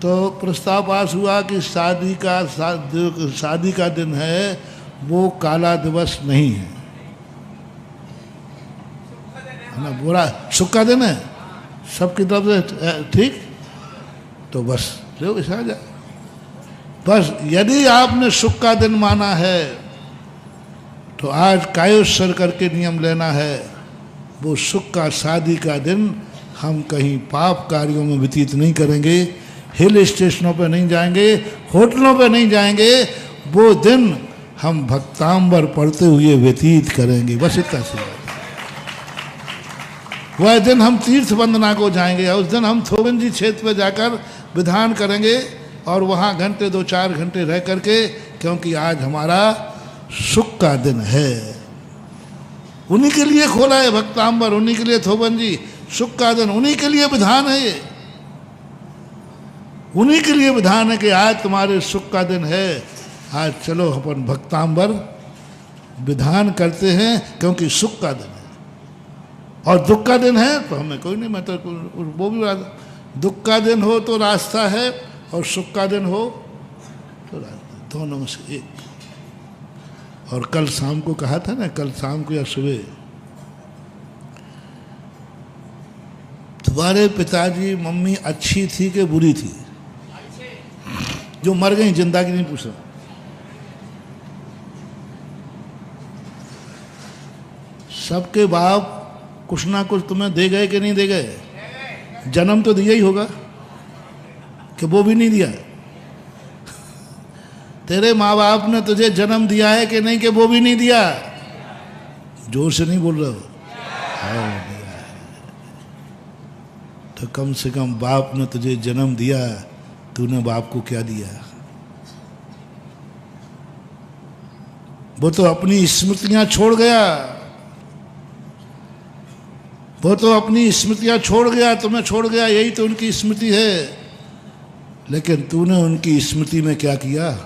तो प्रस्ताव पास हुआ कि शादी का दिन है वो काला दिवस नहीं है ना, बुरा सुख का दिन है सबकी तरफ से, ठीक। तो बस जो ऐसा जाए, बस यदि आपने सुख का दिन माना है तो आज कायोत्सर्ग करके नियम लेना है, वो सुख का शादी का दिन हम कहीं पाप कार्यों में व्यतीत नहीं करेंगे, हिल स्टेशनों पे नहीं जाएंगे, होटलों पे नहीं जाएंगे, वो दिन हम भक्तांबर पढ़ते हुए व्यतीत करेंगे। बस इतना सी बात। वह दिन हम तीर्थ वंदना को जाएंगे, उस दिन हम थोबंजी क्षेत्र पे जाकर विधान करेंगे और वहाँ घंटे 2-4 घंटे रह करके, क्योंकि आज हमारा सुख का दिन है। उन्हीं के लिए खोला है भक्तांबर, उन्हीं के लिए थोबंजी, सुख का दिन उन्हीं के लिए विधान है, ये उन्हीं के लिए विधान है कि आज तुम्हारे सुख का दिन है, आज चलो अपन भक्तांबर विधान करते हैं, क्योंकि सुख का दिन है। और दुख का दिन है तो हमें कोई नहीं, मैं तो वो भी दुख का दिन हो तो रास्ता है और सुख का दिन हो तो रास्ता, दोनों में से एक। और कल शाम को कहा था ना, कल शाम को या सुबह, तुम्हारे पिताजी मम्मी अच्छी थी कि बुरी थी? जो मर गई, जिंदा की नहीं पूछा। सबके बाप कुछ ना कुछ तुम्हें दे गए कि नहीं दे गए? जन्म तो दिया ही होगा कि वो भी नहीं दिया? तेरे माँ बाप ने तुझे जन्म दिया है कि नहीं कि वो भी नहीं दिया? जोर से नहीं बोल रहे हो। हाँ दिया है। तो कम से कम बाप ने तुझे जन्म दिया, तूने बाप को क्या दिया? वो तो अपनी स्मृतियां छोड़ गया, वो तो अपनी स्मृतियां छोड़ गया, तुम्हें छोड़ गया, यही तो उनकी स्मृति है। लेकिन तूने उनकी स्मृति में क्या किया?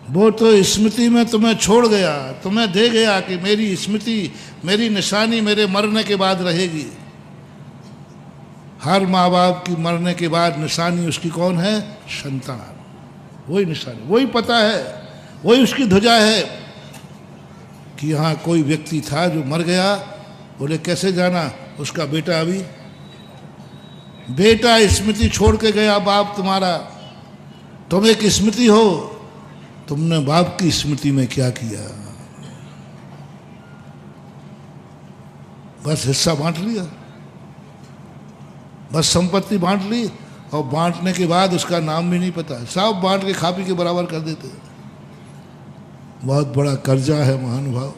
वो तो स्मृति में तुम्हें छोड़ गया, तुम्हें दे गया कि मेरी स्मृति, मेरी निशानी मेरे मरने के बाद रहेगी। हर माँ बाप की मरने के बाद निशानी उसकी कौन है? संतान। वही निशानी, वही पता है, वही उसकी ध्वजा है कि यहाँ कोई व्यक्ति था जो मर गया। बोले कैसे जाना? उसका बेटा, अभी बेटा स्मृति छोड़ के गया बाप तुम्हारा। तुम एक स्मृति हो, तुमने बाप की स्मृति में क्या किया? बस हिस्सा बांट लिया, बस संपत्ति बांट ली, और बांटने के बाद उसका नाम भी नहीं पता, सब बांट के खा पी के बराबर कर देते। बहुत बड़ा कर्जा है महानुभाव।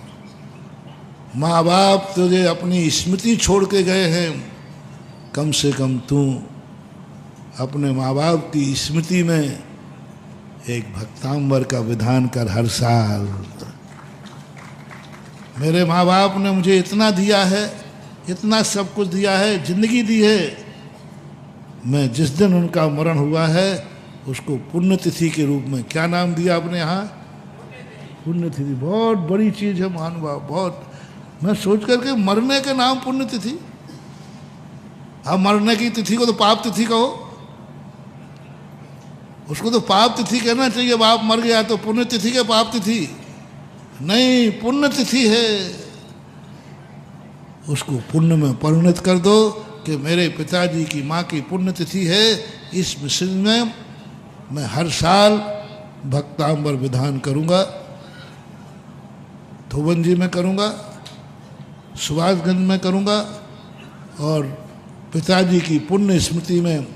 माँ बाप तुझे अपनी स्मृति छोड़ के गए हैं, कम से कम तू अपने माँ बाप की स्मृति में एक भक्तांबर का विधान कर हर साल। मेरे माँ बाप ने मुझे इतना दिया है, इतना सब कुछ दिया है, जिंदगी दी है, मैं जिस दिन उनका मरण हुआ है उसको पुण्यतिथि के रूप में, क्या नाम दिया आपने यहाँ? पुण्यतिथि। बहुत बड़ी चीज़ है महानुभाव, बहुत। मैं सोच करके मरने के नाम पुण्यतिथि, अब मरने की तिथि को तो पाप तिथि कहो, उसको तो पाप तिथि कहना चाहिए। बाप मर गया तो पुण्यतिथि के पाप तिथि नहीं, पुण्यतिथि है। उसको पुण्य में परिणत कर दो कि मेरे पिताजी की माँ की पुण्यतिथि है, इस विषय में मैं हर साल भक्तांबर विधान करूँगा। थोबंजी में करूँगा, सुभाषगंज में करूँगा, और पिताजी की पुण्य स्मृति में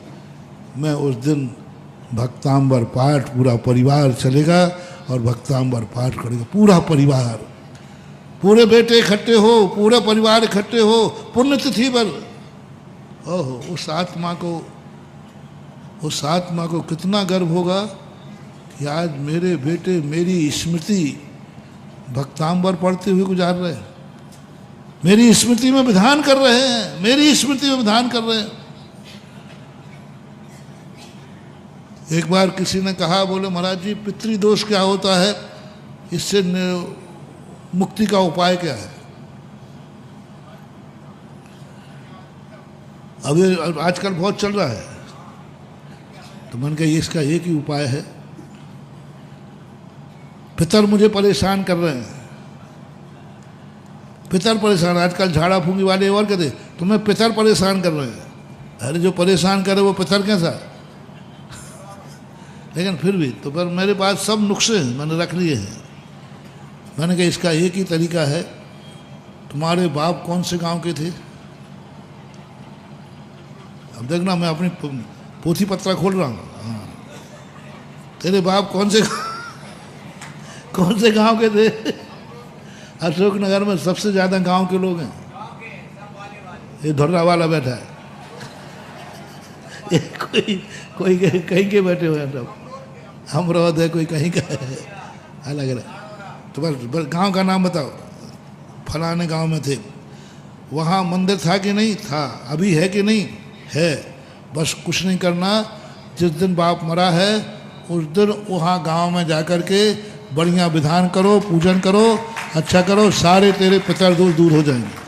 मैं उस दिन भक्तांबर पाठ, पूरा परिवार चलेगा और भक्तांबर पाठ करेगा, पूरा परिवार, पूरे बेटे इकट्ठे हो, पूरा परिवार इकट्ठे हो पुण्यतिथि पर। ओहो, उस आत्मा को कितना गर्व होगा कि आज मेरे बेटे मेरी स्मृति भक्तांबर पढ़ते हुए गुजार रहे हैं, मेरी स्मृति में विधान कर रहे हैं, मेरी स्मृति में विधान कर रहे हैं। एक बार किसी ने कहा, बोले महाराज जी पितृदोष क्या होता है, इससे मुक्ति का उपाय क्या है? अभी आजकल बहुत चल रहा है, तो मैंने कहा इसका एक ही उपाय है, पितर मुझे परेशान कर रहे हैं, पितर परेशान, आजकल झाड़ा फूंकी वाले और कहते तुम्हें पितर परेशान कर रहे हैं। अरे जो परेशान करे वो पितर कैसा? लेकिन फिर भी तो पर मेरे पास सब नुस्खे हैं, मैंने रख लिए हैं। मैंने कहा इसका एक ही तरीका है, तुम्हारे बाप कौन से गांव के थे? अब देखना मैं अपनी पोथी पत्रा खोल रहा हूँ। हाँ, तेरे बाप कौन से गांव के थे? अशोकनगर में सबसे ज्यादा गांव के लोग हैं। ये धुर्रा वाला बैठा है, ये कोई कहीं के बैठे हुए हैं सब, अमरोद है, कोई कहीं का है, अलग अलग। तो बस गांव का नाम बताओ, फलाने गांव में थे, वहाँ मंदिर था कि नहीं था, अभी है कि नहीं है। बस कुछ नहीं करना, जिस दिन बाप मरा है उस दिन वहाँ गांव में जाकर के बढ़िया विधान करो, पूजन करो, अच्छा करो, सारे तेरे पितर दोष दूर हो जाएंगे।